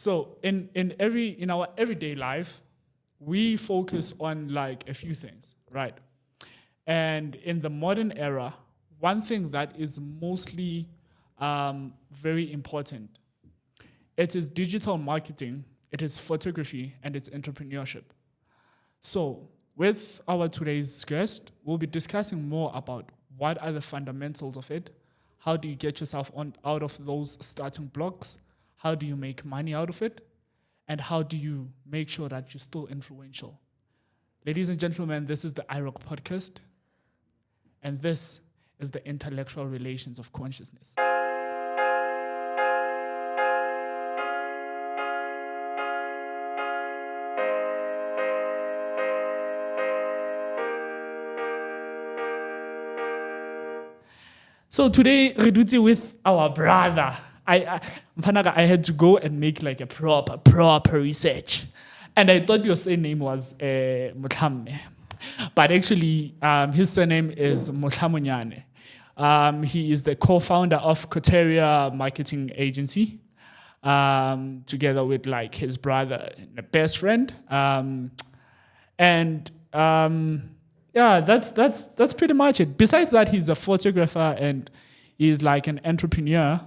So in our everyday life, we focus on like a few things, right? And in the modern era, one thing that is mostly very important, it is digital marketing, it is photography, and it's entrepreneurship. So with our today's guest, we'll be discussing more about what are the fundamentals of it, how do you get yourself on out of those starting blocks, how do you make money out of it, and how do you make sure that you're still influential. Ladies and gentlemen, this is the IroC podcast, and this is the intellectual relations of consciousness. So today, Reduti with our brother. I had to go and make like a proper research. And I thought your surname was Mohlamme. But actually, his surname is Mohlamme. He is the co-founder of Coteria Marketing Agency, together with like his brother and a best friend. Yeah, that's pretty much it. Besides that, he's a photographer and he's like an entrepreneur.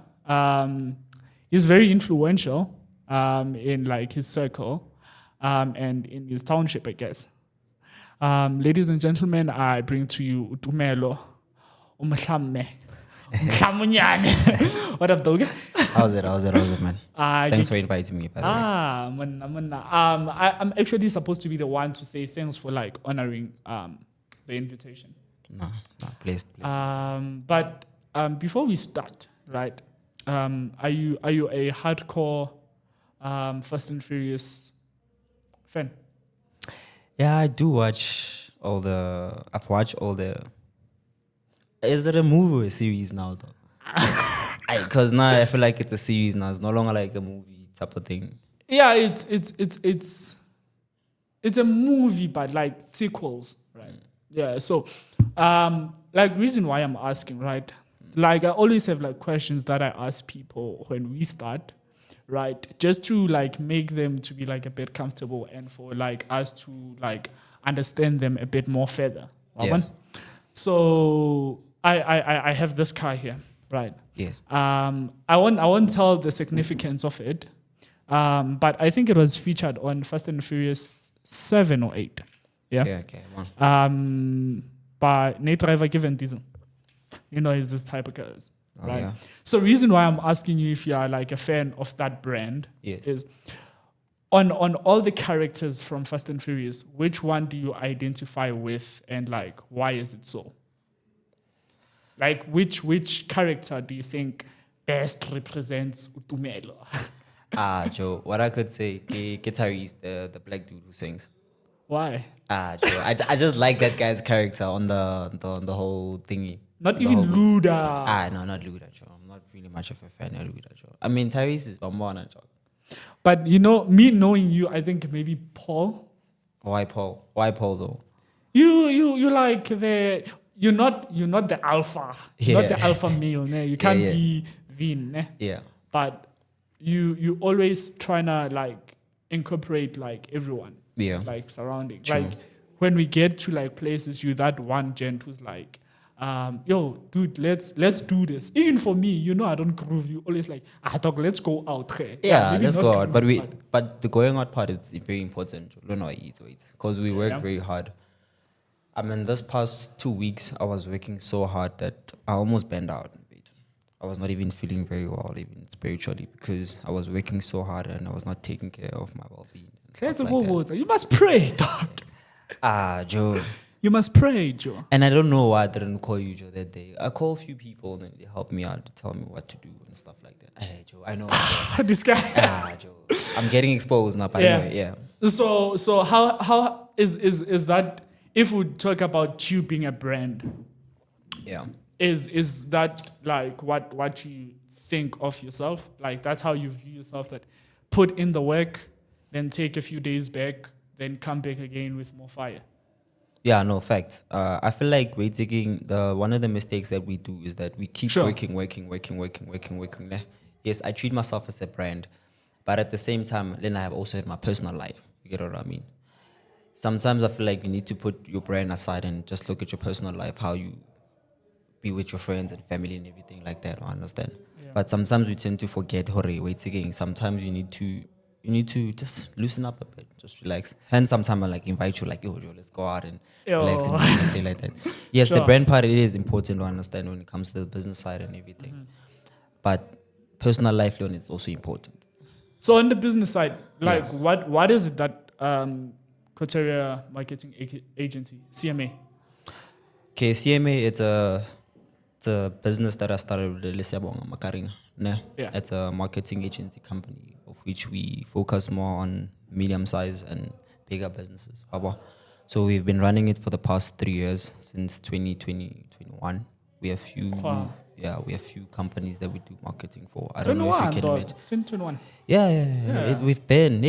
He's very influential in like his circle and in his township, I guess. Ladies and gentlemen, I bring to you Tumelo, Mohlamme. What up, dog? How's it, man? Thanks for inviting me, by the way. I'm actually supposed to be the one to say thanks for like honoring the invitation. No, please. But before we start, right? Are you a hardcore Fast and Furious fan? Yeah, I do watch I've watched all the. Is it a movie or a series now, though? Because now I feel like it's a series now. It's no longer like a movie type of thing. Yeah, it's a movie, but like sequels, right? Yeah. So, like reason why I'm asking, right? Like I always have like questions that I ask people when we start, right? Just to like make them to be like a bit comfortable and for like us to like understand them a bit more further. Yeah. So I have this car here, right? Yes. I won't tell the significance of it, but I think it was featured on Fast and Furious 7 or 8. Yeah. Yeah. Okay. By Nate Driver given Diesel. You know, it's this type of cars, right? Yeah. So reason why I'm asking you if you are like a fan of that brand is on all the characters from Fast and Furious, which one do you identify with and like why is it so? Like which character do you think best represents Tumelo? Joe, what I could say, Tyrese, the black dude who sings. Why? Joe, I just like that guy's character on the whole thingy. Not even Luda. No, not Luda, Joe. I'm not really much of a fan of Luda, Joe. I mean, Tyrese is Bambana, Joe. But you know, me knowing you, I think maybe Paul. Why Paul? Why Paul though? You like you're not the alpha. Yeah. Not the alpha male, ne? You can't be Vin, ne? Yeah. But you always trying to like incorporate like everyone. Yeah. Like surrounding. True. Like when we get to like places, you that one gent who's like, yo, dude, let's do this. Even for me, you know, I don't groove. You always like, dog, let's go out. Yeah, let's go out. groove, But the going out part is very important. Don't know because we work very hard. I mean, this past 2 weeks, I was working so hard that I almost burned out. I was not even feeling very well, even spiritually, because I was working so hard and I was not taking care of my well-being. You must pray, dog. Joe. You must pray, Joe. And I don't know why I didn't call you, Joe, that day. I called a few people and they helped me out to tell me what to do and stuff like that. Hey, Joe, I know. This guy. Joe. I'm getting exposed now, but anyway, yeah. So how is that, if we talk about you being a brand, is that like what you think of yourself? Like that's how you view yourself, that put in the work, then take a few days back, then come back again with more fire? Yeah, no, facts. I feel like we're taking one of the mistakes that we do is that we keep working. Yes, I treat myself as a brand, But at the same time, then I have also have my personal life. You get what I mean? Sometimes I feel like you need to put your brand aside and just look at your personal life, how you be with your friends and family and everything like that. I understand. Yeah. But sometimes we tend to forget, hurry, wait again. Sometimes you need to just loosen up a bit, just relax. Hence, sometimes I like invite you, like, yo, let's go out and relax and do something like that. Yes, the brand part, it is important to understand when it comes to the business side and everything. But personal life, Leon, is also important. So on the business side, like what is it that Criteria Marketing Agency, CMA? Okay, CMA, it's a business that I started with Lesebonga Makaringa. Yeah. It's a marketing agency company of which we focus more on medium size and bigger businesses. So we've been running it for the past 3 years, since 2021. We have few companies that we do marketing for. I don't know if you can imagine. 2021. Yeah. We've been.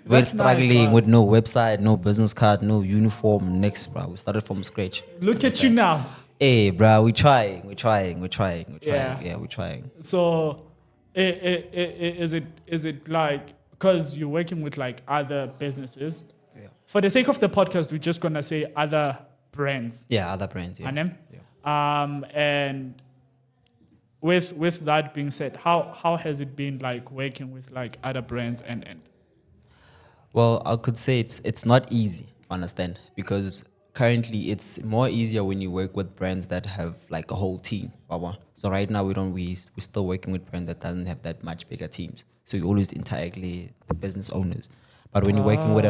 We're struggling nice, with no website, no business card, no uniform. Next, bro. We started from scratch. Look at you now. Hey, bro, we're trying. Yeah. Yeah, we're trying. So, is it like, because you're working with like other businesses? Yeah. For the sake of the podcast, we're just gonna say other brands. Yeah, other brands. Yeah. And with that being said, how has it been like working with like other brands and? Well, I could say it's not easy, understand, because currently it's more easier when you work with brands that have like a whole team. So right now we're still working with brands that doesn't have that much bigger teams. So you always entirely the business owners. But when you're working with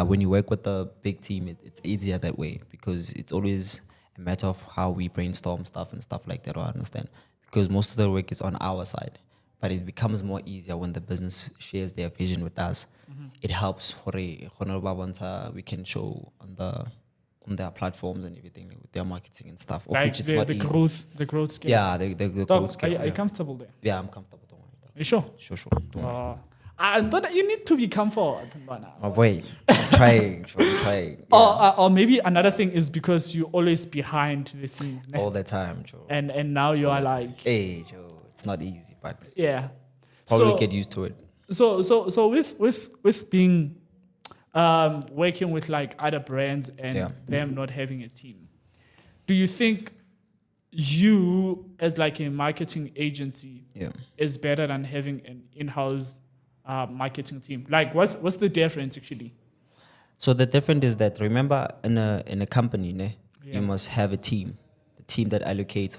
when you work with a big team, it's easier that way, because it's always a matter of how we brainstorm stuff and stuff like that. I understand, because most of the work is on our side. But it becomes more easier when the business shares their vision with us. It helps for we can show on their platforms and everything with their marketing and stuff. Like which it's not easy. The growth scale. Yeah, the growth scale. Are you comfortable there? Yeah, I'm comfortable. Don't worry. Are you sure? Sure. Don't worry. I thought you need to be comfortable. Oh, wait, I'm trying. Yeah. Or maybe another thing is because you're always behind the scenes. All the time, Joe. And now you are like, hey, Joe, it's not easy, but yeah, probably get used to it. So with being working with like other brands and them not having a team, do you think you as like a marketing agency is better than having an in-house marketing team? Like what's the difference actually? So the difference is that, remember, in a company, you must have a team that allocates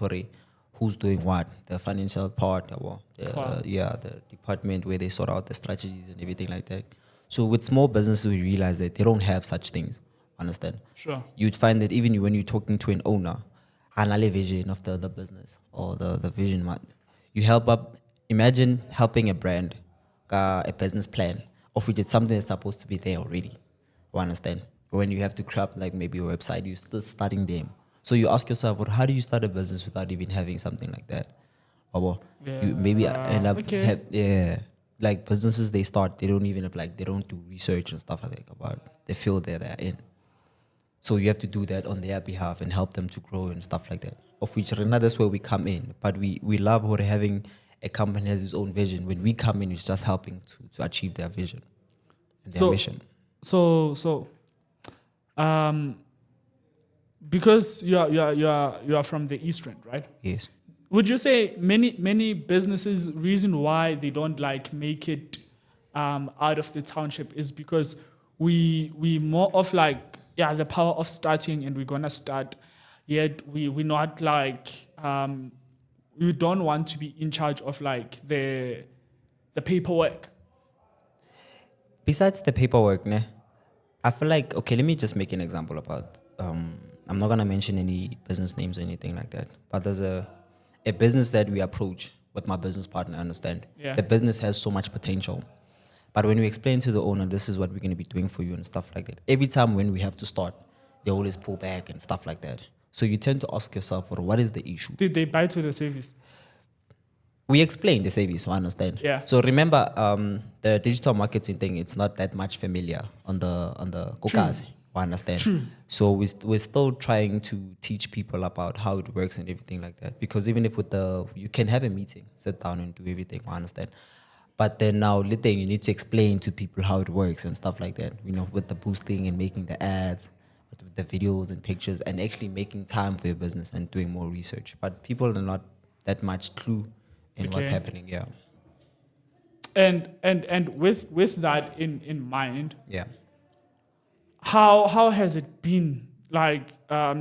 who's doing what, the financial part, the department where they sort out the strategies and everything like that. So with small businesses, we realize that they don't have such things. Understand? Sure. You'd find that even when you're talking to an owner, another vision of the business or the vision, you help up. Imagine helping a brand, a business plan, of which it's something that's supposed to be there already. You understand? When you have to craft like maybe a website, you're still starting them. So you ask yourself, well, how do you start a business without even having something like that? Or you maybe end up like businesses they start, they don't even have they don't do research and stuff like that about the field they're in. So you have to do that on their behalf and help them to grow and stuff like that. Of which that's where we come in. But we love having a company has its own vision. When we come in, it's just helping to achieve their vision and their mission. Because you are from the East End, right? Yes. Would you say many businesses, reason why they don't make it out of the township is because we more of the power of starting, and we're gonna start, yet we're not we don't want to be in charge of the paperwork. Besides the paperwork, I feel like, okay, let me just make an example about I'm not gonna mention any business names or anything like that, but there's a business that we approach with my business partner. Understand? Yeah. The business has so much potential, but when we explain to the owner, this is what we're gonna be doing for you and stuff like that, every time when we have to start, they always pull back and stuff like that. So you tend to ask yourself, well, what is the issue? Did they buy to the service? We explain the service, I understand. Yeah. So remember, the digital marketing thing, it's not that much familiar on the Kokazi. I understand. True. So we're still trying to teach people about how it works and everything like that. Because even if you can have a meeting, sit down and do everything, I understand. But then now, later, you need to explain to people how it works and stuff like that. With the boosting and making the ads, with the videos and pictures, and actually making time for your business and doing more research. But people are not that much clue in what's happening. Yeah. And with that in mind, Yeah. how has it been like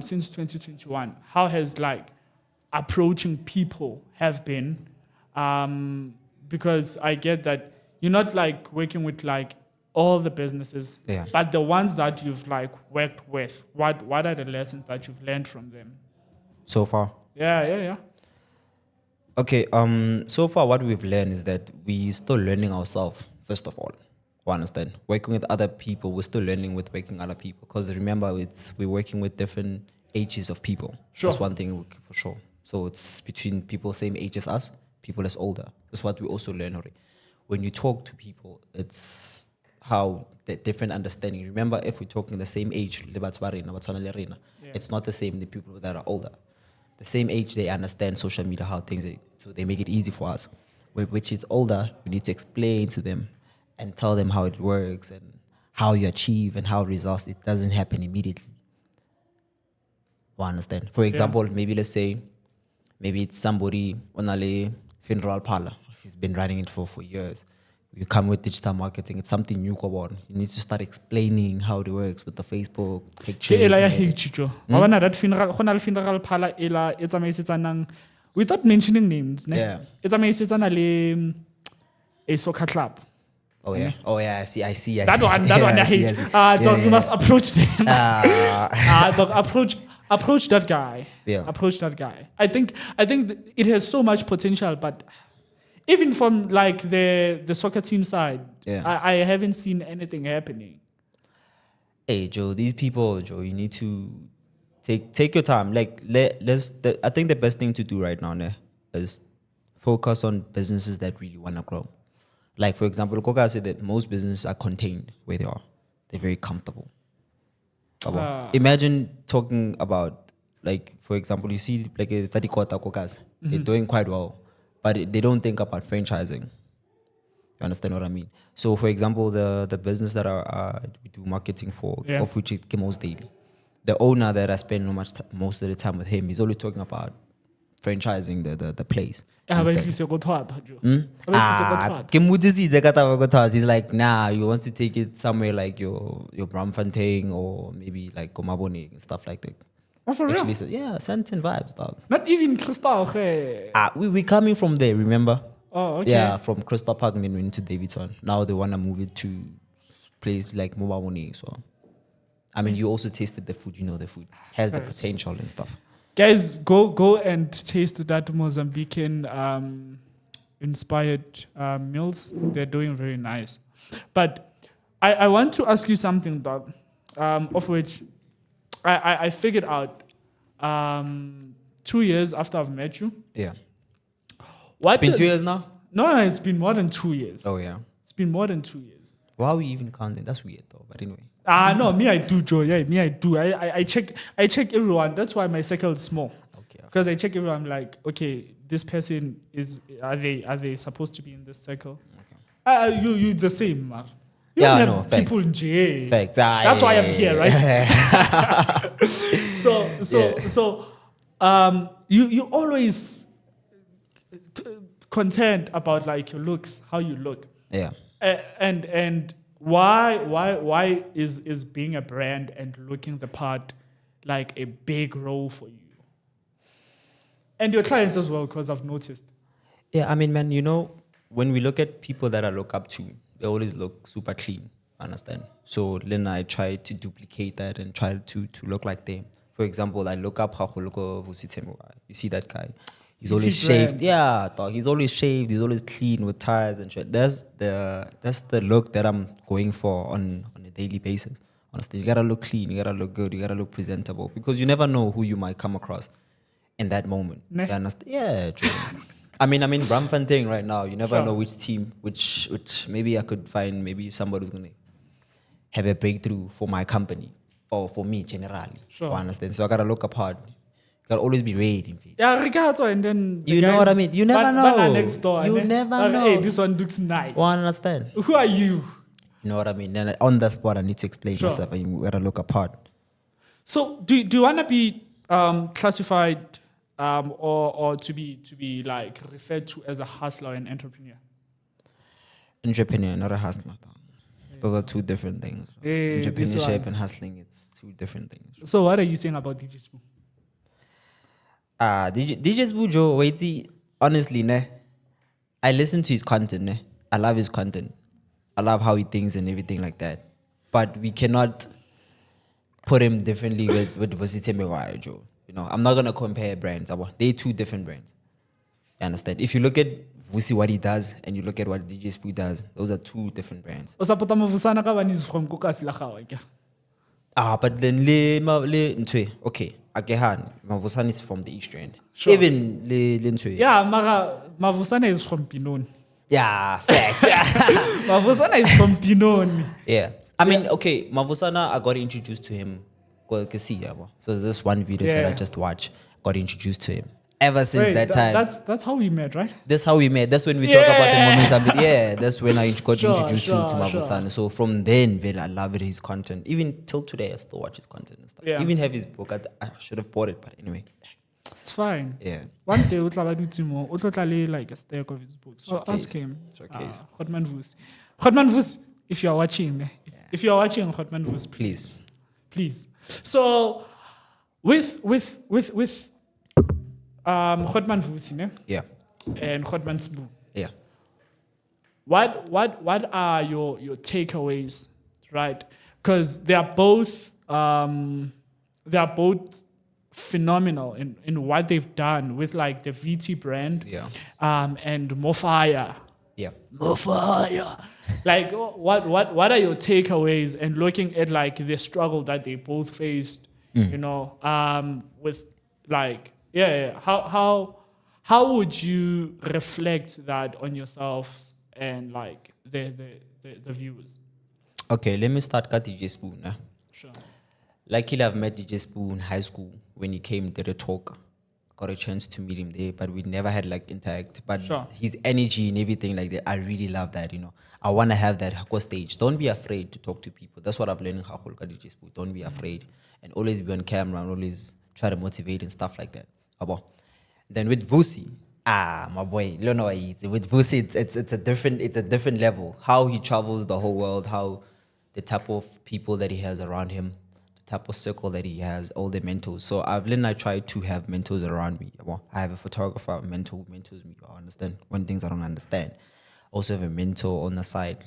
since 2021? How has like approaching people have been? Because I get that you're not like working with like all the businesses, but the ones that you've like worked with, what are the lessons that you've learned from them so far? Yeah. Okay. So far, what we've learned is that we're still learning ourselves. First of all, you understand? Working with other people, we're still learning with working other people. Because remember, we're working with different ages of people. Sure. That's one thing for sure. So it's between people same age as us, people as older. That's what we also learn already. When you talk to people, it's how the different understanding. Remember, if we're talking the same age, it's not the same the people that are older. The same age, they understand social media, how things are, so they make it easy for us. Which is older, we need to explain to them and tell them how it works and how you achieve and how results. It doesn't happen immediately. You understand? For example, maybe let's say, maybe it's somebody on a funeral parlor. He's been running it for years. You come with digital marketing, it's something new. Go on. You need to start explaining how it works with the Facebook pictures. That funeral parlor without mentioning names. Yeah. It's a soccer club. Oh yeah. Oh yeah. I see. That one I hate. You must approach them. Approach that guy. Yeah. Approach that guy. I think it has so much potential, but even from like the soccer team side, I haven't seen anything happening. Hey Joe, these people, Joe, you need to take your time. Like I think the best thing to do right now is focus on businesses that really want to grow. Like for example, Koka said that most businesses are contained where they are. They're very comfortable. Imagine talking about, like, for example, you see like a Tadikota Kokas, they're doing quite well, but they don't think about franchising. You understand what I mean? So, for example, the business that we do marketing for, of which is Kimos Daily, the owner that I spend most of the time with him, he's always talking about franchising the place. He's like, nah, he wants to take it somewhere like your Bramfontein or maybe like Komabone and stuff like that. Oh, for real? Yeah, Santon vibes, dog. Not even Crystal. Hey. We coming from there, remember? Oh, okay. Yeah, from Crystal Park and then we went to Davidson. Now they want to move it to place like Mobamone. So, I mean, you also tasted the food. You know the food has the potential and stuff. Guys, go and taste that Mozambican inspired meals. They're doing very nice. But I want to ask you something, dog, of which I figured out 2 years after I've met you. Yeah. It's been 2 years now? No, it's been more than 2 years. Oh, yeah. It's been more than 2 years. Why are we even counting? That's weird, though. But anyway. No, me I do, Joe. Yeah, me I do. I check everyone. That's why my circle is small. Okay. Because I check everyone. I'm like, okay, this person are they supposed to be in this circle? Okay. You the same, man. You don't have people in jail. Facts. That's why I'm here, right? So you always content about like your looks, how you look. Yeah. And why is being a brand and looking the part like a big role for you? And your clients as well, because I've noticed. Yeah, I mean, man, when we look at people that I look up to, they always look super clean, understand? So then I try to duplicate that and try to look like them. For example, I look up Vusi Thembekwayo. You see that guy? He's always shaved. Yeah, dog. He's always shaved. He's always clean with ties and shit. That's the look that I'm going for on a daily basis. Honestly, you gotta look clean. You gotta look good. You gotta look presentable because you never know who you might come across in that moment. You understand? Yeah, true. I mean, Bramfontein right now. You never know which team, which maybe I could find maybe somebody who's gonna have a breakthrough for my company or for me generally. Sure. You understand? So I gotta look up hard. Gotta always be ready. Yeah, Ricardo, and then You know what I mean? You never know. Next door, You never like, know. hey, this one looks nice. Oh, I understand. Who are you? You know what I mean? Then on the spot, I need to explain Sure. myself, and we gotta look apart. So, do you want to be classified or to be like referred to as a hustler or an entrepreneur? Entrepreneur, not a hustler. Those are two different things. Entrepreneurship and hustling, it's two different things. So, what are you saying about DJ Spoo? DJ Sbujo, wait, honestly, ne, I listen to his content, ne. I love his content. I love how he thinks and everything like that. But we cannot put him differently with Vusi Thembekwayo, Joe. You know, I'm not gonna compare brands. They're two different brands. You understand? If you look at Vusi, what he does, and you look at what DJ Spoo does, those are two different brands. But But then okay, Akehan, Mavusani is from the East End. Sure. Even le yeah, Mavusana is from Pinon. Yeah, facts. Mavusana is from Pinon. Yeah. I mean, okay, Mavusana, I got introduced to him. So this one video that I just watched, got introduced to him. Ever since that time. That's how we met, right? That's how we met. That's when we talk about the moments of it. Yeah, that's when I got introduced to Mavusana. Sure. So from then, I love it, his content. Even till today, I still watch his content and stuff. Yeah. Even have his book. I should have bought it, but anyway. It's fine. Yeah. One day, Utlala like a stack of his books. So ask him. Hotman Vusi. Hotman Vusi, if you are watching, if you are watching Hotman Vusi, please. So, with Hotman Vusi, ne? Yeah. And Hotman Spoo. Yeah. What are your takeaways, right? Because they are both phenomenal in what they've done with like the VT brand, and Mohlamme. Yeah. Mohlamme. Like what are your takeaways and looking at like the struggle that they both faced, you know, with like how would you reflect that on yourselves and like the viewers? Okay, let me start with DJ Spoo. Sure. Luckily, I've met DJ Spoo in high school when he came, did a talk. Got a chance to meet him there, but we never had like interact. But his energy and everything like that, I really love that, you know. I want to have that stage. Don't be afraid to talk to people. That's what I've learned in DJ Spoo. Don't be afraid. And always be on camera and always try to motivate and stuff like that. Then with Vusi, my boy, you know what he is. With Vusi, it's a different level. How he travels the whole world, how the type of people that he has around him, type of circle that he has, all the mentors. So I try to have mentors around me. I have a photographer, mentors me. I understand when things I don't understand. Also have a mentor on the side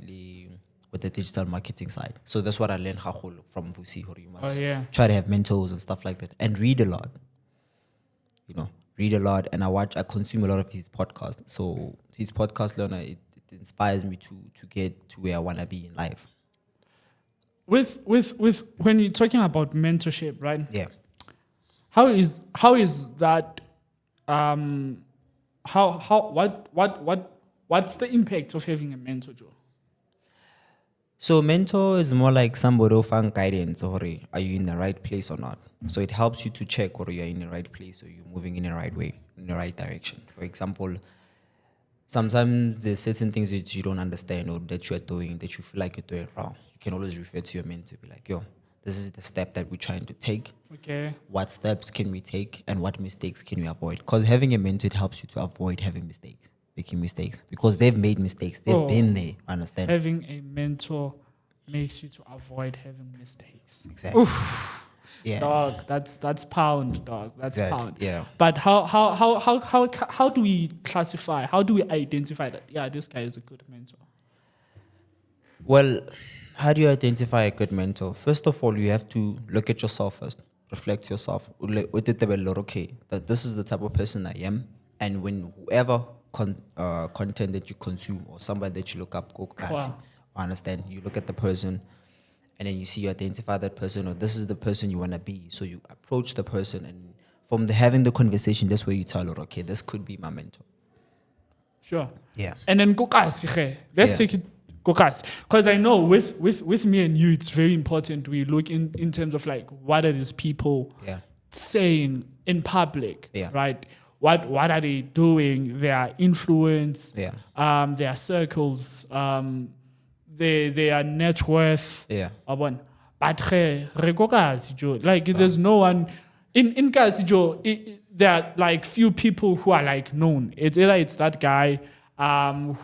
with the digital marketing side. So that's what I learned from Vusi. You must try to have mentors and stuff like that, and read a lot. You know, read a lot, and I consume a lot of his podcast. So his podcast, it inspires me to get to where I want to be in life. With when you're talking about mentorship, right? Yeah. How is that? What's the impact of having a mentor, Joe? So mentor is more like somebody who finds guidance, or are you in the right place or not? So it helps you to check whether you're in the right place or you're moving in the right way, in the right direction. For example, sometimes there's certain things that you don't understand or that you're doing that you feel like you're doing wrong. You can always refer to your mentor, be like, yo, this is the step that we're trying to take. Okay. What steps can we take and what mistakes can we avoid? Because having a mentor, it helps you to avoid making mistakes. Because they've made mistakes. They've been there, understand? Having a mentor makes you to avoid having mistakes. Exactly. Oof. Yeah. Dog, that's pound, dog. That's pound. Yeah. But how do we classify? How do we identify that? This guy is a good mentor. Well, how do you identify a good mentor? First of all, you have to look at yourself first. Reflect yourself. Okay, that this is the type of person I am, and when whoever content that you consume or somebody that you look up, understand. You look at the person. And then you identify that person, or this is the person you want to be. So you approach the person, and from having the conversation, that's where you tell her, okay, this could be my mentor. Sure. Yeah. And then let's take it because I know with me and you, it's very important we look in terms of like what are these people saying in public, Yeah. right? What are they doing? Their influence, Yeah. their circles, their net worth. Yeah. Abon. But like there's no one in Kasi Joe, there are like few people who are like known. It's either it's that guy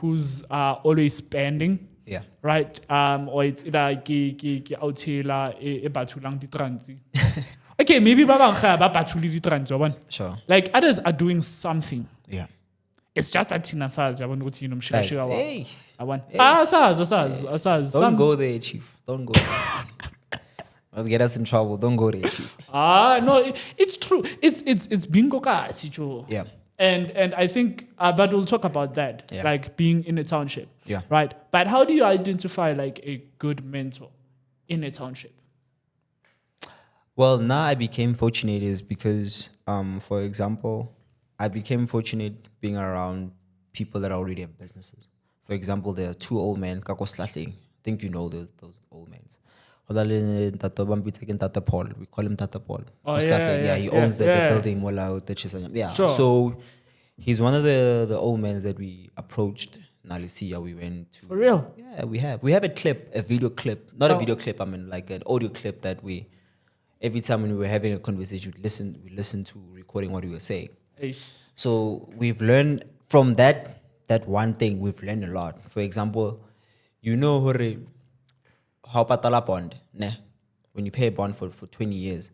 who's always spending. Yeah. Right? Or it's either ke outela e bathulang ditransi. Okay, maybe ba bang ga ba bathuli ditransi wa bona. Sure. Like others are doing something. Yeah. It's just that thina sazi yabona ukuthi yini umshikashika wa. Hey. Yabona. Sazi. Don't go there, Chief. Don't go there. Let's get us in trouble. Don't go there, Chief. No, it's true. It's bingo kasi jo. Yeah. And I think, but we'll talk about that, Yeah. like being in a township, Yeah. right? But how do you identify like a good mentor in a township? Well, now I became fortunate is because, for example, I became fortunate being around people that already have businesses. For example, there are two old men, Kakoslating. I think you know those old men. Tata Paul. We call him Tata Paul. Oh, yeah, he owns the building Mohlamme, the Chisanya. Yeah. Sure. So he's one of the old men that we approached. Nalisia, we went to. For real? Yeah, we have. We have a video clip. Not a video clip, I mean like an audio clip that we every time when we were having a conversation, we listen to recording what we were saying. Eish. So we've learned from that one thing, we've learned a lot. For example, you know how patala bond, ne? When you pay a bond for 20 years,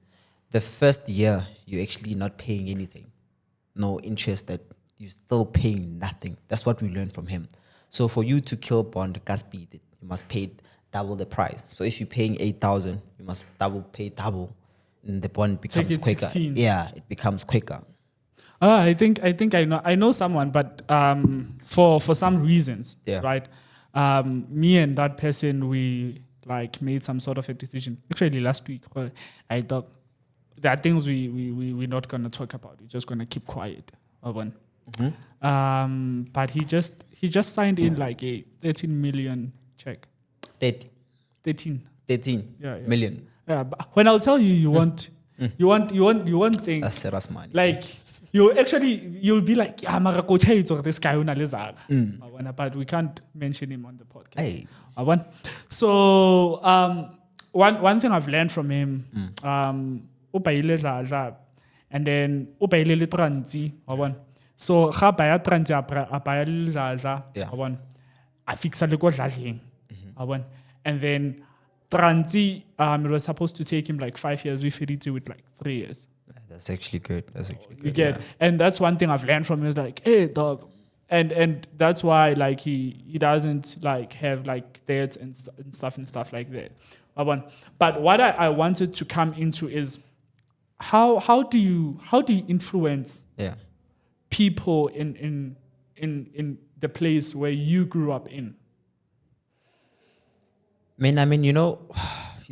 the first year you're actually not paying anything. No interest, that you're still paying nothing. That's what we learned from him. So for you to kill bond, you must pay double the price. So if you're paying 8,000, you must pay double. And the bond becomes quicker. 16. Yeah, it becomes quicker. I think I know someone, but for some reasons, Yeah. right? Me and that person, we like made some sort of a decision. Actually, last week, I thought there are things we're not gonna talk about. We're just gonna keep quiet. Mm-hmm. But he just signed in like a 13 million check. 13. 13 Yeah. million. Yeah, but when I'll tell you, you want things That's serious money. like you'll be like, yeah, mara ko or this guy una lezaga. But we can't mention him on the podcast. Hey. So one thing I've learned from him, ubayile dladla, and then ubayile litranzi, so ga baya tranzi abaya dladla, Yeah. I fixa le ko dladleng, and then tranzi it was supposed to take him like 5 years. We fit it with like 3 years. That's actually good. You get, and that's one thing I've learned from him is like, hey dog, and that's why like he doesn't like have like debts and stuff like that. But what I wanted to come into is how do you influence people in the place where you grew up in? Man, I mean, you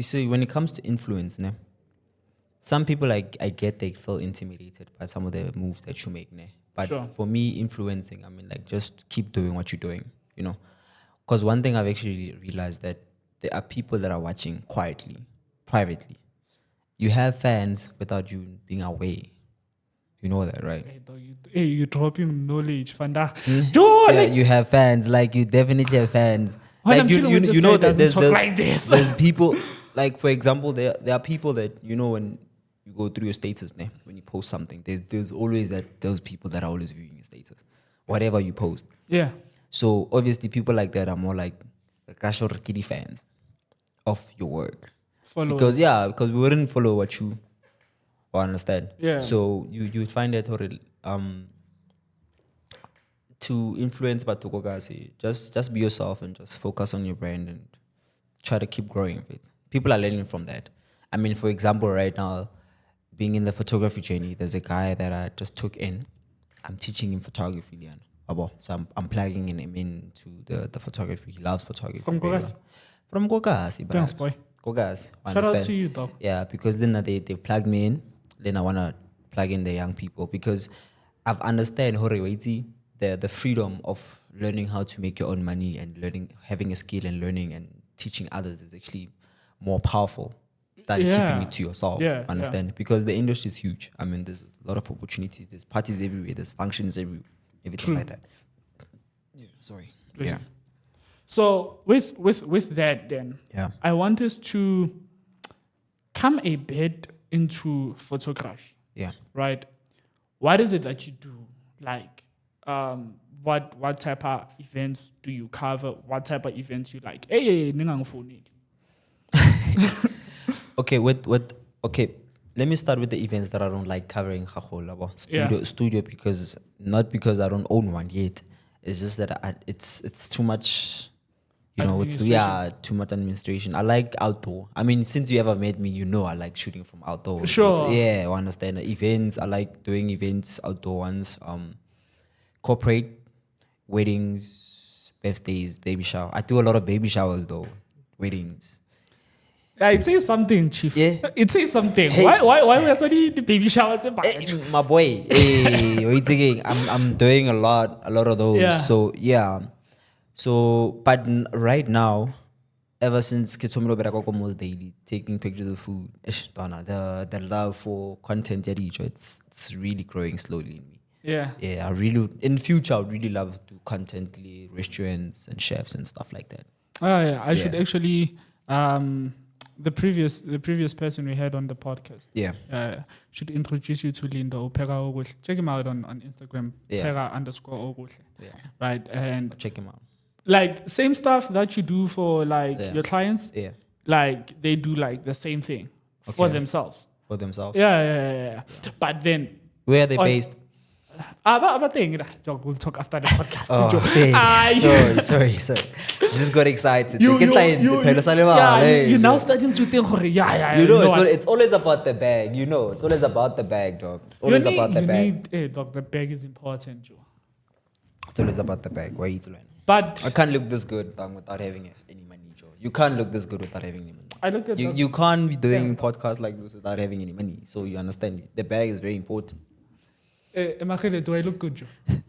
see, when it comes to influence, ne, some people I get they feel intimidated by some of the moves that you make, ne. But Sure. for me, influencing, I mean, like, just keep doing what you're doing, Because one thing I've actually realized that there are people that are watching quietly, privately. You have fans without you being aware. You know that, right? Hey, dog, you're dropping knowledge, Fanda. Yeah, you have fans. Like, you definitely have fans. When Like, I'm chilling with this guy, that doesn't talk like this. there's people, like, for example, there are people that, when you go through your status, ne, when you post something, there's always those people that are always viewing your status, whatever you post. Yeah. So obviously people like that are more like crash or kitty fans of your work. Followers. Because we wouldn't follow what you understand. Yeah. So you find that to influence Batokogasi, just be yourself and just focus on your brand and try to keep growing it. People are learning from that. I mean, for example, right now, being in the photography journey, there's a guy that I just took in. I'm teaching him photography, Lian. So I'm plugging him into the photography. He loves photography. From Gogasi? From Gogasi. Thanks, boy. Gogasi. Shout out to you, dog. Yeah, because then they've plugged me in. Then I want to plug in the young people because I've understand the freedom of learning how to make your own money and having a skill and learning and teaching others is actually more powerful than keeping it to yourself. Yeah, Understand? Because the industry is huge. I mean, there's a lot of opportunities. There's parties everywhere. There's functions everywhere. Everything like that. Yeah. Sorry. Yeah. So with that, then I want us to come a bit into photography. Yeah. Right. What is it that you do? Like, what type of events do you cover? What type of events you like? Hey, okay, okay. Let me start with the events that I don't like covering. Studio because not because I don't own one yet. It's just that it's too much. You know, it's too much administration. I like outdoor. I mean, since you ever met me, you know I like shooting from outdoor. Sure. I understand. Events, I like doing events, outdoor ones. Corporate, weddings, birthdays, baby shower. I do a lot of baby showers though. Weddings. It says something, Chief. Yeah. It says something. Hey. Why we actually the baby showers? My boy. Hey, what you thinking? I'm doing a lot of those. Yeah. So yeah. So, but right now, ever since Tumelo almost daily, taking pictures of food, the love for content, it's really growing slowly in me. Yeah. Yeah, in future, I would really love to content restaurants and chefs and stuff like that. Oh yeah, I should actually the previous person we had on the podcast. Yeah. Should introduce you to Lindo Pera Oguhle. Check him out on Instagram. Yeah. Pera_Oguhle. Yeah. Right. And check him out. Like same stuff that you do for like your clients. Yeah. Like they do like the same thing for themselves. For themselves. Yeah. But then where are they based? We'll talk after the podcast. Oh, hey. Sorry. Just got excited. You now starting to think, You know, it's always about the bag. You know, it's always about the bag, dog. It's always about the bag. Dog, the bag is important, Joe. It's always about the bag. Why you learn? But I can't look this good, dog, without having any money, Joe. You can't look this good without having any money. I look at you can't be doing podcasts like this without having any money. So you understand, the bag is very important. Do I look good, Joe? Do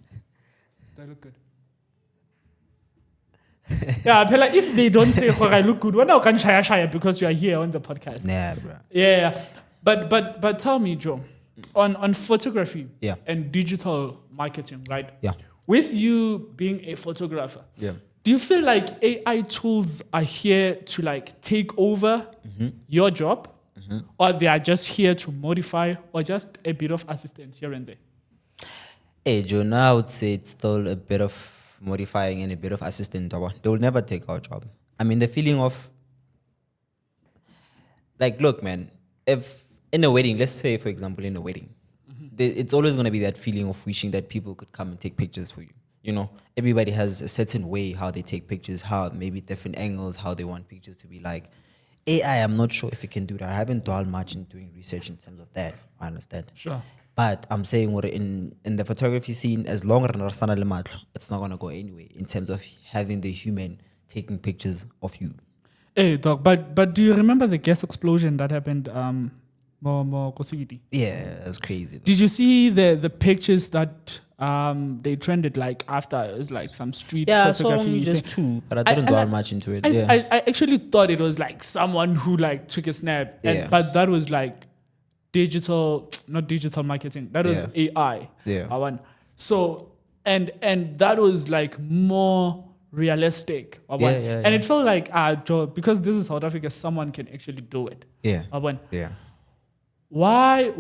I look good? Yeah, but like if they don't say I look good, well, can shy because you are here on the podcast. Nah, bro. Yeah. But tell me, Joe, on photography and digital marketing, right? Yeah. With you being a photographer, yeah. Do you feel like AI tools are here to like take over your job, or they are just here to modify, or just a bit of assistance here and there? Hey, Jonah, I would say it's still a bit of modifying and a bit of assistance. They will never take our job. I mean, the feeling of, like, look, man, if in a wedding, let's say, for example, in a wedding, it's always going to be that feeling of wishing that people could come and take pictures for you. You know, everybody has a certain way how they take pictures, how maybe different angles, how they want pictures to be like. AI, I'm not sure if it can do that. I haven't done much in doing research in terms of that. I understand. Sure. But I'm saying what in the photography scene, as long as it's not gonna go anywhere in terms of having the human taking pictures of you. Hey, dog, but do you remember the gas explosion that happened more Kosiviti? Yeah, it's crazy. Did you see the pictures that they trended like after? It was like some street photography. Yeah, just two, but I didn't go much into it. I actually thought it was like someone who like took a snap, but that was like not digital marketing. That was AI. Yeah. So and that was like more realistic. And it felt like because this is South Africa, someone can actually do it. Yeah. Yeah. Why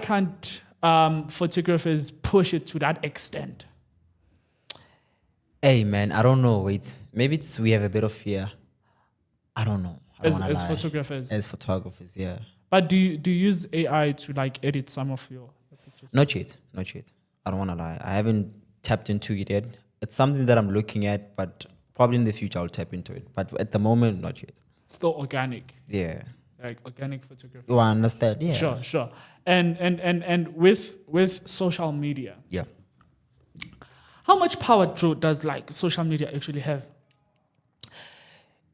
can't photographers push it to that extent? Hey man, I don't know. Wait, maybe we have a bit of fear. I don't know. As photographers. As photographers, yeah. But do you use AI to like edit some of your pictures? Not yet. I don't want to lie. I haven't tapped into it yet. It's something that I'm looking at, but probably in the future I'll tap into it. But at the moment, not yet. Still organic. Yeah. Like organic photography. You understand? Yeah. Sure. And with social media. Yeah. How much power does like social media actually have?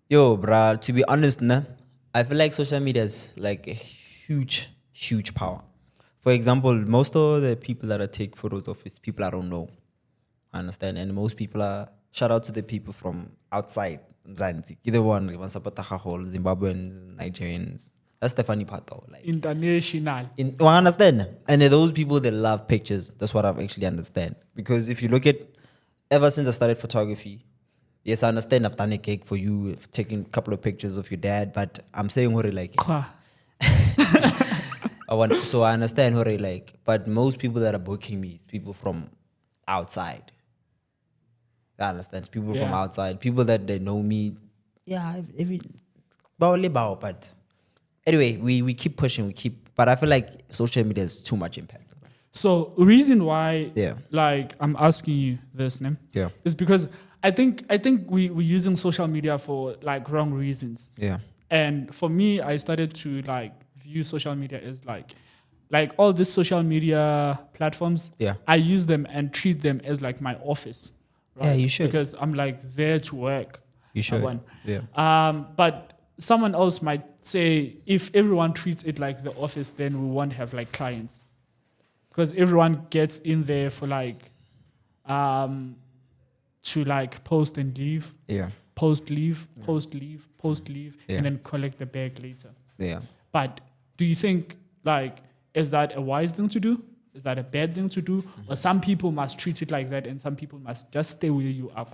Yo, bruh, to be honest, I feel like social media is like a huge power. For example, most of the people that I take photos of is people I don't know. I understand. And most people shout out to the people from outside. Mzansi. Either one, Zimbabweans, Nigerians. That's the funny part though. Like International. I understand. And those people that love pictures, that's what I've actually understand. Because if you look at, ever since I started photography, yes, I understand I've done a cake for you, I've taken a couple of pictures of your dad, but I'm saying what like. So I understand what like, but most people that are booking me, it's people from outside. I understand. It's people from outside, people that they know me. Yeah, but anyway, we keep pushing, but I feel like social media has too much impact. So reason why, like I'm asking you this, name, is because I think we're using social media for like wrong reasons. Yeah. And for me, I started to like view social media as like all these social media platforms. Yeah. I use them and treat them as like my office. Right? Yeah, you should. Because I'm like there to work. You should. Yeah. But someone else might say, if everyone treats it like the office, then we won't have like clients. Because everyone gets in there for like, to like post and leave. Yeah. Post, leave, and then collect the bag later. Yeah. But do you think, like, is that a wise thing to do? Is that a bad thing to do? Or some people must treat it like that and some people must just stay where you are.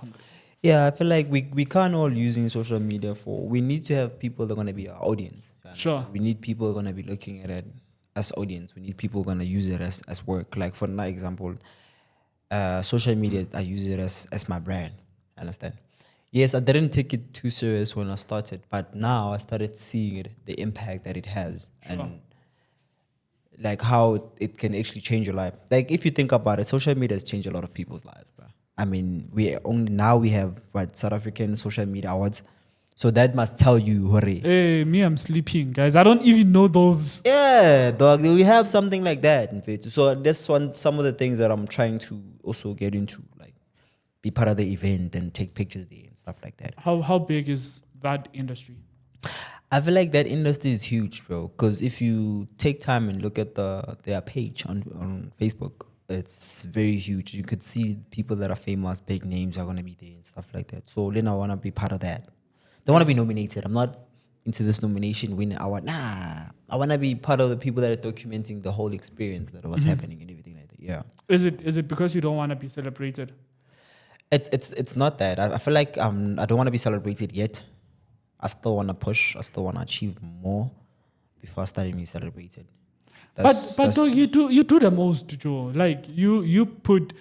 Yeah, I feel like we can't all using social media we need to have people that are going to be our audience. Sure. We need people who are going to be looking at it as audience. We need people who are going to use it as work. Like for an example, social media, I use it as my brand. Understand? Yes, I didn't take it too serious when I started, but now I started seeing the impact that it has. Sure. And like how it can actually change your life. Like if you think about it, social media has changed a lot of people's lives, bro. I mean, we have South African social media awards. So that must tell you, hurry. Hey, me, I'm sleeping, guys. I don't even know those. Yeah, dog. We have something like that, in fact. So that's some of the things that I'm trying to also get into, like be part of the event and take pictures there and stuff like that. How big is that industry? I feel like that industry is huge, bro. Because if you take time and look at their page on Facebook, it's very huge. You could see people that are famous, big names are going to be there and stuff like that. So then I want to be part of that. Don't want to be nominated. I'm not into this nomination winning. I want to be part of the people that are documenting the whole experience that was happening and everything like that. Yeah. Is it because you don't want to be celebrated? It's not that. I feel like I don't want to be celebrated yet. I still want to push. I still want to achieve more before starting being celebrated. But you do the most, Joe. Like you put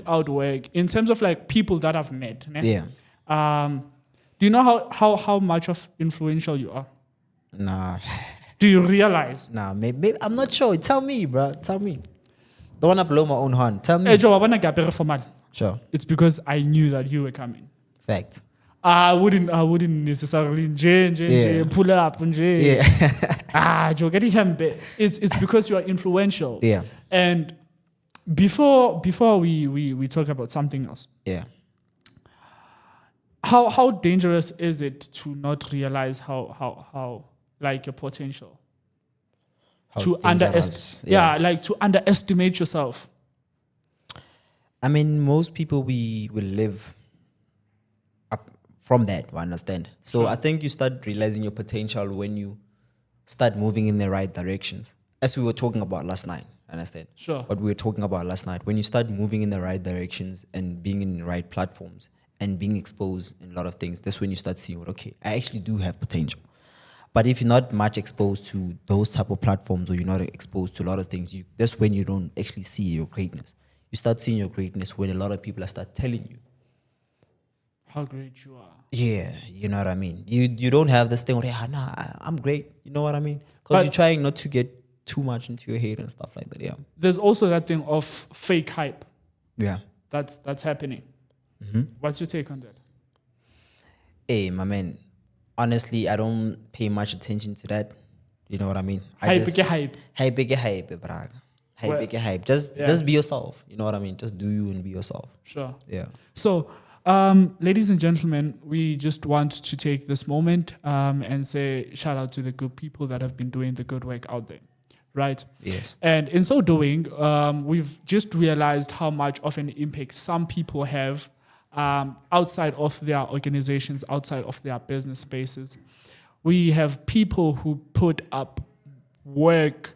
out work in terms of like people that I've met. Ne? Yeah. Do you know how much of influential you are? Nah. Do you realize? Nah, maybe I'm not sure. Tell me, bro. Tell me. Don't want to blow my own horn. Tell me. Hey, Joe, I want to get better formal. Sure. It's because I knew that you were coming. Fact. I wouldn't necessarily pull up and Joe, get him. It's because you are influential. Yeah. And before we talk about something else. Yeah. How dangerous is it to not realize how like your potential? To underestimate yourself. I mean, most people we will live up from that, we understand. So I think you start realizing your potential when you start moving in the right directions. As we were talking about last night, understand? Sure. What we were talking about last night. When you start moving in the right directions and being in the right platforms and being exposed in a lot of things, that's when you start seeing, okay, I actually do have potential. But if you're not much exposed to those type of platforms or you're not exposed to a lot of things, that's when you don't actually see your greatness. You start seeing your greatness when a lot of people start telling you how great you are. Yeah, you know what I mean? You don't have this thing where, I'm great. You know what I mean? Because you're trying not to get too much into your head and stuff like that, yeah. There's also that thing of fake hype. Yeah. That's happening. Mm-hmm. What's your take on that? Hey, my man. Honestly, I don't pay much attention to that. You know what I mean? Hype. Braga. Hype. Just be yourself. You know what I mean? Just do you and be yourself. Sure. Yeah. So, ladies and gentlemen, we just want to take this moment and say shout out to the good people that have been doing the good work out there. Right? Yes. And in so doing, we've just realized how much of an impact some people have outside of their organizations, outside of their business spaces. We have people who put up work,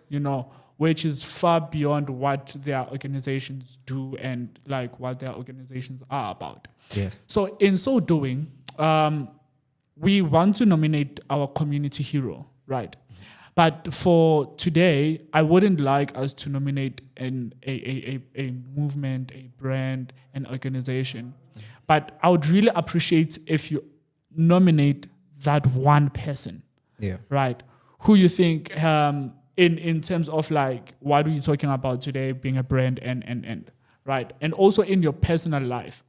which is far beyond what their organizations do and like what their organizations are about. Yes. So in so doing, we want to nominate our community hero, right? But for today, I wouldn't like us to nominate a movement, a brand, an organization. But I would really appreciate if you nominate that one person, right? Who you think, in terms of like, what are you talking about today, being a brand and right? And also in your personal life,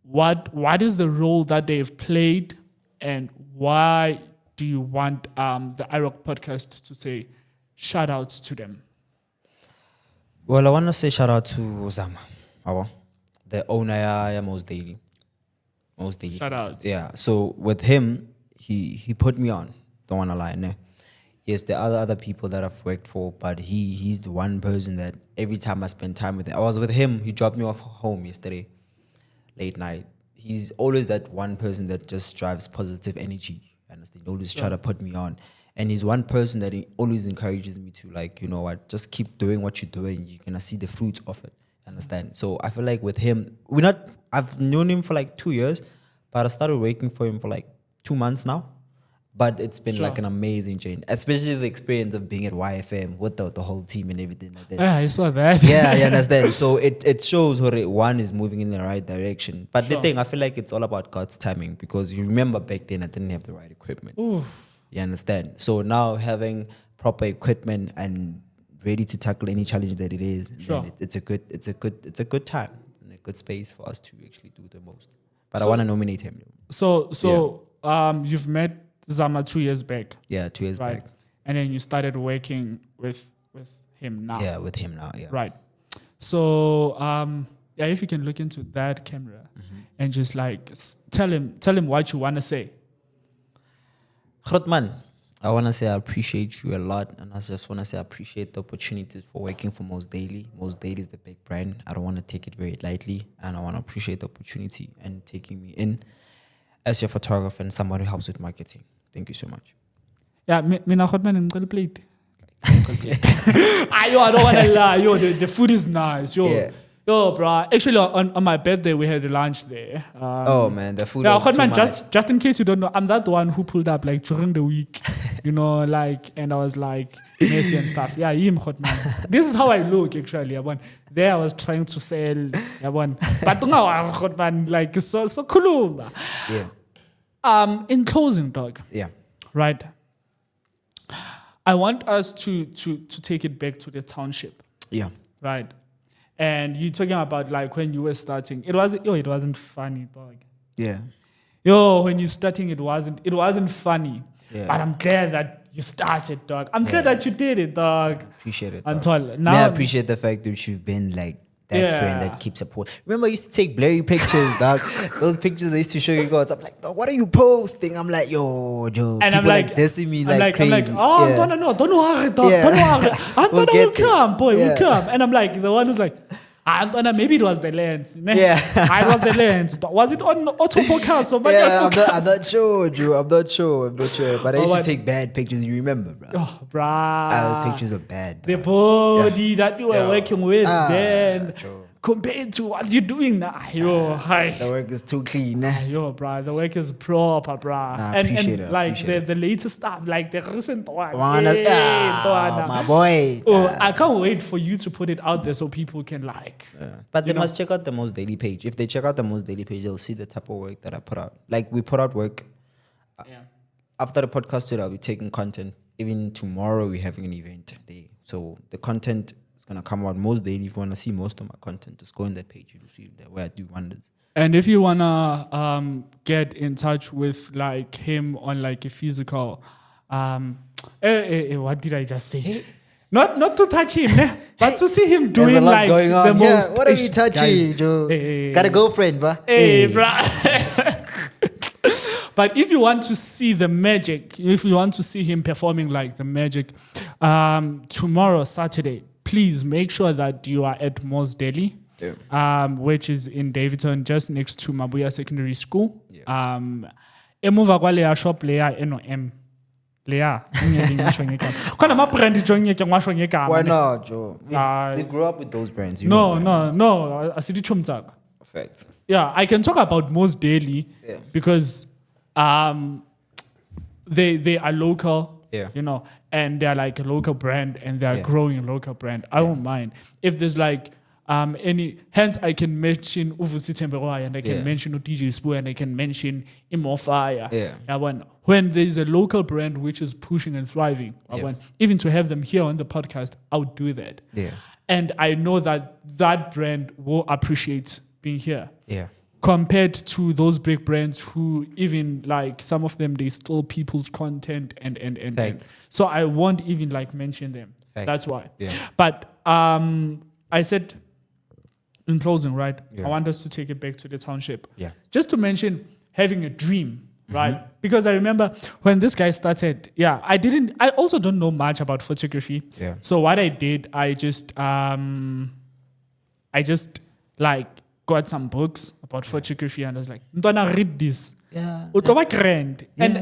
what is the role that they've played, and why do you want the IroC podcast to say shout outs to them? Well, I want to say shout out to Zama, the owner ya Most Daily. Shout out. Yeah. So with him, he put me on. Don't want to lie, no. Yes, there are other people that I've worked for, but he's the one person that every time I spend time with him, I was with him. He dropped me off home yesterday, late night. He's always that one person that just drives positive energy. Understand? Always try to put me on. And he's one person that he always encourages me to, like, you know what, just keep doing what you're doing. You're going to see the fruits of it. Understand? So I feel like with him, I've known him for like 2 years, but I started working for him for like 2 months now. But it's been like an amazing journey, especially the experience of being at YFM with the whole team and everything like that. Yeah, I saw that. Yeah, you understand. So it shows one is moving in the right direction. But the thing, I feel like it's all about God's timing, because you remember back then I didn't have the right equipment. Oof. You understand? So now having proper equipment and ready to tackle any challenge that it is, then it's a good time and a good space for us to actually do the most. But I want to nominate him. So you've met Zama 2 years back. Yeah, 2 years back. And then you started working with him now. Yeah, with him now, yeah. Right. So if you can look into that camera and just like tell him what you want to say. Grootman, I want to say I appreciate you a lot, and I just want to say I appreciate the opportunities for working for Most Daily. Most Daily is the big brand. I don't want to take it very lightly, and I want to appreciate the opportunity and taking me in as your photographer and someone who helps with marketing. Thank you so much. Yeah, mina Grootman in plate. I don't want to lie. The food is nice. Yo, bro. Actually, on my birthday, we had lunch there. Oh, man, the food was too much. Just in case you don't know, I'm that one who pulled up like during the week, and I was like messy and stuff. Yeah, him, Grootman. This is how I look, actually. There I was trying to sell. But now, Grootman, like, so cool. Yeah. In closing, dog. Yeah. Right. I want us to take it back to the township. Yeah. Right. And you talking about like when you were starting, it wasn't funny, dog. Yeah. When you starting, it wasn't funny. Yeah. But I'm glad that you started, dog. I'm glad that you did it, dog. I appreciate it. Now I appreciate the fact that you've been like that friend that keeps support. Remember, I used to take blurry pictures, dog. Those pictures I used to show you guys. I'm like, dog, what are you posting? I'm like, yo, Joe. And people I'm like dissing me like crazy. I'm like, oh, no, don't worry, dog. Don't worry. Antonio will come, boy, will come. And I'm like, the one who's like, Antonio, maybe it was the lens. Yeah. I was the lens. Was it on autofocus or I'm not sure, Joe. I'm not sure. But I used to take bad pictures. You remember, bro? Oh, bro. Pictures are bad. The body that you were working with then. Compared to what you're doing now, the work is too clean. Bro, the work is proper, bro. I appreciate it. Like the latest stuff, like the recent one. My boy. I can't wait for you to put it out there so people can like. But they must check out the Most Daily page. If they check out the Most Daily page, they'll see the type of work that I put out. Like we put out work. After the podcast today, I'll be taking content. Even tomorrow, we're having an event day. So the content is going to come out Most Daily. If you want to see most of my content, just go on that page. You'll see where I do wonders. And if you want to get in touch with like him on like a physical, what did I just say? Not to touch him, but to see him doing like the most. What are you touching, Joe? Got a girlfriend, bro? Bro. But if you want to see the magic, if you want to see him performing like the magic, tomorrow, Saturday, please make sure that you are at Most Daily. which is in Davidson, just next to Mabuya Secondary School. Yeah. Emuva kwaleya shop leya eno-M. Leya. Khona ama-brand ngeke ngiwasho ngegama. Why not, Joe? We grew up with those brands. You know brands. No. Asitho mtsaka. Facts. Yeah, I can talk about most daily because they are local, you know, and they're like a local brand and they're growing a local brand. I won't mind. If there's like hence I can mention Vusi Thembekwayo and I can mention DJ Spoo and I can mention Imofaya. When there's a local brand which is pushing and thriving, even to have them here on the podcast, I would do that. Yeah. And I know that brand will appreciate being here. Yeah. Compared to those big brands who even like some of them, they steal people's content and so I won't even like mention them. Facts. That's why. Yeah. But I said in closing, right? I want us to take it back to the township. Yeah. Just to mention having a dream, right? Because I remember when this guy started, I also don't know much about photography. Yeah. So what I did, I just like got some books about photography and I was like, Mtwana, read this. Yeah. Utoba grand. And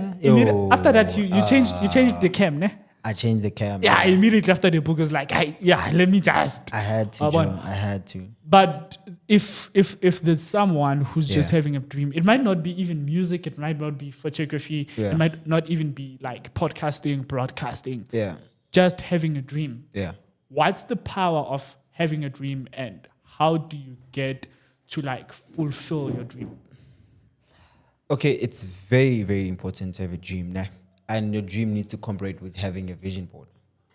after that you changed the cam, ne? I changed the cam. Yeah, immediately after the book I was like, let me just. I had to, Joe. I had to. But if there's someone who's just having a dream, it might not be even music, it might not be photography, it might not even be like podcasting, broadcasting. Yeah. Just having a dream. Yeah. What's the power of having a dream and how do you get to like fulfill your dream? Okay, it's very, very important to have a dream, nah? And your dream needs to cooperate with having a vision board.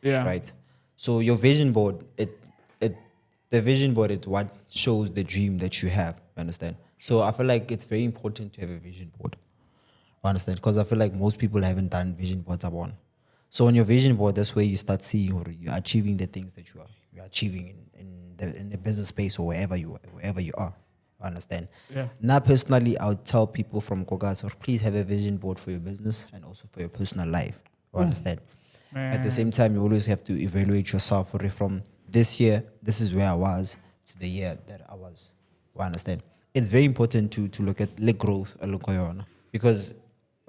Yeah. Right? So your vision board, the vision board is what shows the dream that you have. You understand? So I feel like it's very important to have a vision board. You understand? Because I feel like most people haven't done vision boards upon. So on your vision board, that's where you start seeing or you're achieving the things that you're achieving in the business space or wherever you are. Understand? Yeah. Now, personally, I would tell people from Kogaso, please have a vision board for your business and also for your personal life. You understand? At the same time, you always have to evaluate yourself from this year, this is where I was, to the year that I was. You understand? It's very important to look at the growth, because,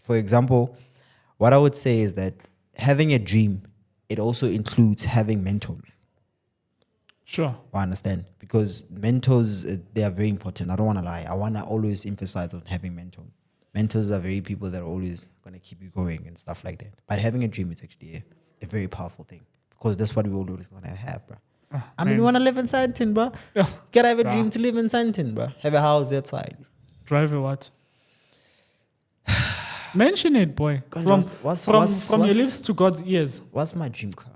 for example, what I would say is that having a dream, it also includes having mentors. Sure. I understand. Because mentors, they are very important. I don't want to lie. I want to always emphasize on having mentors. Mentors are very people that are always going to keep you going and stuff like that. But having a dream is actually a very powerful thing. Because that's what we always want to have, bro. I mean, you want to live in Santin, bro. You gotta have a dream to live in Santin, bro. Have a house outside. Drive a what? Mention it, boy. From your lips to God's ears. What's my dream car?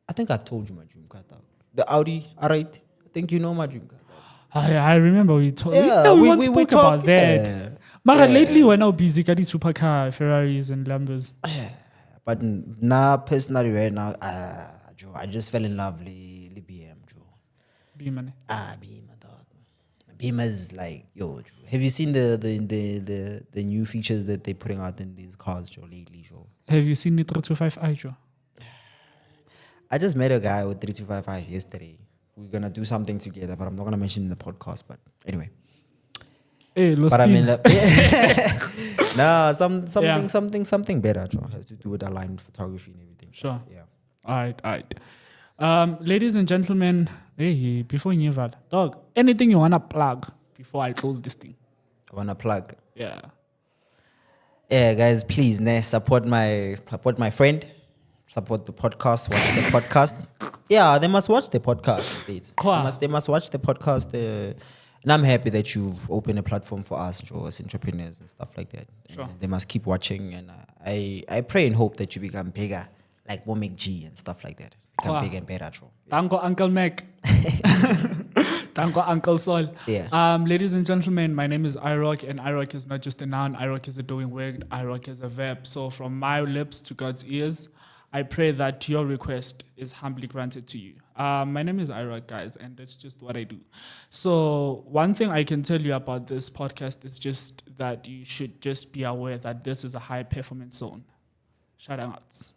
I think I've told you my dream car, though. The Audi R8. I think you know my dream car. I remember we talked. We spoke about that. But lately we're now busy getting supercar, Ferraris and Lambos. But now, personally, right now, Joe, I just fell in love with BM, Joe. Beamer. Beamer, dog. Beamer is like, yo, Joe. Have you seen the new features that they're putting out in these cars, Joe, lately, Joe? Have you seen the 325i, Joe? I just met a guy with 3255 yesterday. We're gonna do something together, but I'm not gonna mention in the podcast. But anyway, but I mean, nah, something better. Joe, has to do with aligned photography and everything. Sure. Yeah. All right. Ladies and gentlemen, hey, before you dog, anything you wanna plug before I close this thing? I wanna plug. Yeah. Yeah, guys, please, support my friend. Support the podcast, watch the podcast. Yeah, they must watch the podcast. They must watch the podcast. And I'm happy that you've opened a platform for us, Joe, as entrepreneurs and stuff like that. Sure. They must keep watching. And I pray and hope that you become bigger, like Womek G and stuff like that. Become bigger and better, Joe. Thank Uncle Mac. Thank Uncle Sol. Yeah. Ladies and gentlemen, my name is IroC, and IroC is not just a noun. IroC is a doing word. IroC is a verb. So from my lips to God's ears, I pray that your request is humbly granted to you. My name is IroC, guys, and that's just what I do. So one thing I can tell you about this podcast is just that you should just be aware that this is a high performance zone. Shout outs.